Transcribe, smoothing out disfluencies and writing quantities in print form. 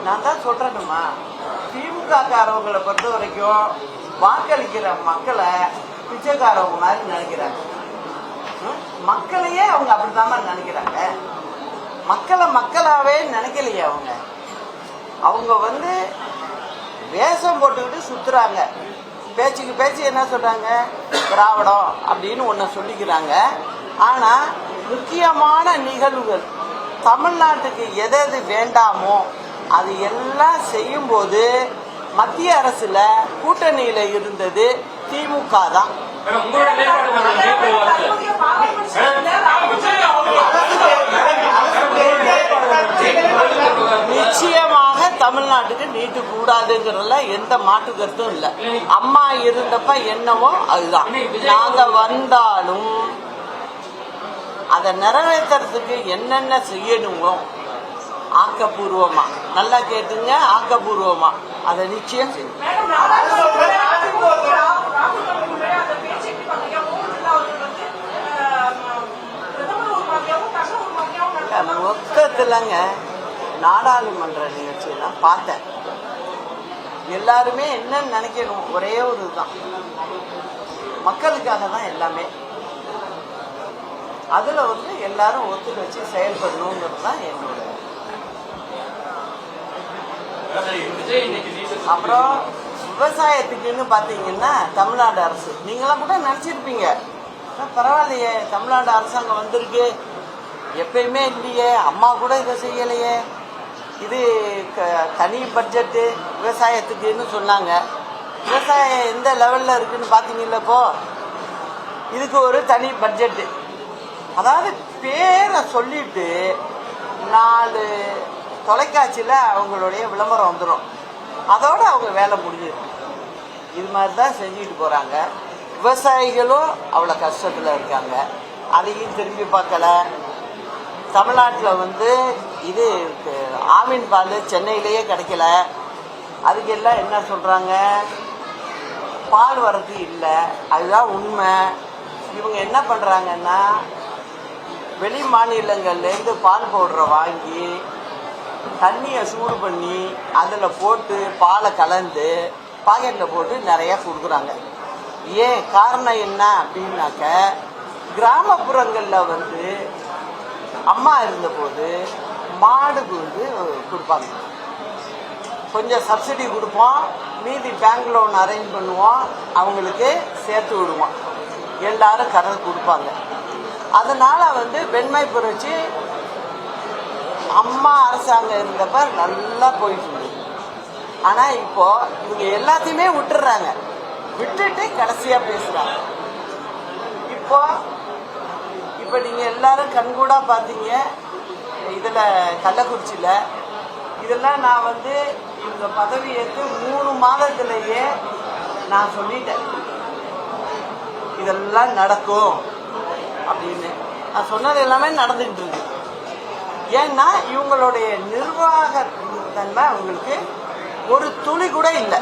நான் தான் சொல்றேன்னுமா, திமுககாரவங்களை பொறுத்த வரைக்கும் வாக்களிக்கிற மக்களை பிச்சைக்காரவங்க மாதிரி நினைக்கிறாங்க. மக்களையே அவங்க அப்படிதான் நினைக்கிறாங்க. மக்களை மக்களாவே நினைக்கலையே. அவங்க வந்து வேஷம் போட்டுக்கிட்டு சுத்துறாங்க. பேச்சுக்கு பேச்சு என்ன சொல்றாங்க, திராவிடம் அப்படின்னு ஒன்ன சொல்லிக்கிறாங்க. ஆனா முக்கியமான நிகழ்வுகள் தமிழ்நாட்டுக்கு எது வேண்டாமோ அது எல்லாம் செய்யும் போது மத்திய அரசுல கூட்டணியில இருந்தது திமுக தான். நிச்சயமாக தமிழ்நாட்டுக்கு நீட்டு கூடாதுங்கிறதுல எந்த மாற்று கருத்தும் இல்லை. அம்மா இருந்தப்ப என்னவோ அதுதான். நாங்க வந்தாலும் அதை நிறைவேற்றுறதுக்கு என்னென்ன செய்யணுமோ ஆக்கப்பூர்வமா, நல்லா கேட்டுங்க, ஆக்கப்பூர்வமா அதை நிச்சயம் செய்யும். மொத்தத்துலங்க நாடாளுமன்ற நிகழ்ச்சியெல்லாம் பார்த்தேன். எல்லாருமே என்னன்னு நினைக்கணும், ஒரே ஒரு இதுதான், மக்களுக்காக தான் எல்லாமே. அதுல வந்து எல்லாரும் ஒத்துக்க வச்சு செயல்படணுங்கிறது தான் என்னோட. அப்புறம் விவசாயத்துக்குன்னு பாத்தீங்கன்னா தமிழ்நாடு அரசு, நீங்களாம் கூட நினைச்சிருப்பீங்க, பரவாயில்லையே தமிழ்நாடு அரசாங்கம் வந்திருக்கு, எப்பயுமே இல்லையே, அம்மா கூட இதை செய்யலையே, இது தனி பட்ஜெட்டு விவசாயத்துக்குன்னு சொன்னாங்க. விவசாயம் எந்த லெவல்ல இருக்குன்னு பாத்தீங்கல்ல, இப்போ இதுக்கு ஒரு தனி பட்ஜெட்டு. அதாவது பேரை சொல்லிட்டு 4 தொலைக்காட்சியில் அவங்களுடைய விளம்பரம் வந்துடும், அதோட அவங்க வேலை முடிஞ்சிடும். இது மாதிரி தான் செஞ்சுட்டு போறாங்க. விவசாயிகளும் அவ்வளோ கஷ்டத்தில் இருக்காங்க, அதையும் திரும்பி பார்க்கல. தமிழ்நாட்டில் வந்து இது ஆவின் பால் சென்னையிலேயே கிடைக்கல, அதுக்கு எல்லாம் என்ன சொல்றாங்க, பால் வரது இல்லை, அதுதான் உண்மை. இவங்க என்ன பண்றாங்கன்னா வெளி மாநிலங்கள்லேருந்து பால் பவுடரை வாங்கி தண்ணியை சூடு பண்ணி அதில் போட்டு பாலை கலந்து பாக்கெட்டில் போட்டு நிறைய கொடுக்குறாங்க. ஏன் காரணம் என்ன அப்படின்னாக்க, கிராமப்புறங்களில் வந்து அம்மா இருந்தபோது மாடுக்கு வந்து கொடுப்பாங்க, கொஞ்சம் சப்சிடி கொடுப்போம், மீதி பேங்க் லோன் அரேஞ்ச் பண்ணுவோம், அவங்களுக்கு சேர்த்து விடுவோம், எல்லாரும் கடன் கொடுப்பாங்க. அதனால வந்து வெண்மை புரட்சி அம்மா அரசாங்கம் இருந்தப்ப நல்லா போயிட்டு இருந்தது. ஆனா இப்போ இவங்க எல்லாத்தையுமே விட்டுறாங்க, விட்டுட்டு கடைசியா பேசுறாங்க. இப்போ நீங்க எல்லாரும் கண்கூடா பாத்தீங்க, இதுல கள்ளக்குறிச்சியில இதெல்லாம் நான் வந்து இவங்க பதவி ஏற்று 3 மாதத்திலேயே நான் சொல்லிட்டேன் இதெல்லாம் நடக்கும் அப்படின்னு. நான் சொன்னது எல்லாமே நடந்துகிட்டு இருக்கு. ஏன்னா இவங்களுடைய நிர்வாக தன்மை அவங்களுக்கு ஒரு துளி கூட இல்லை.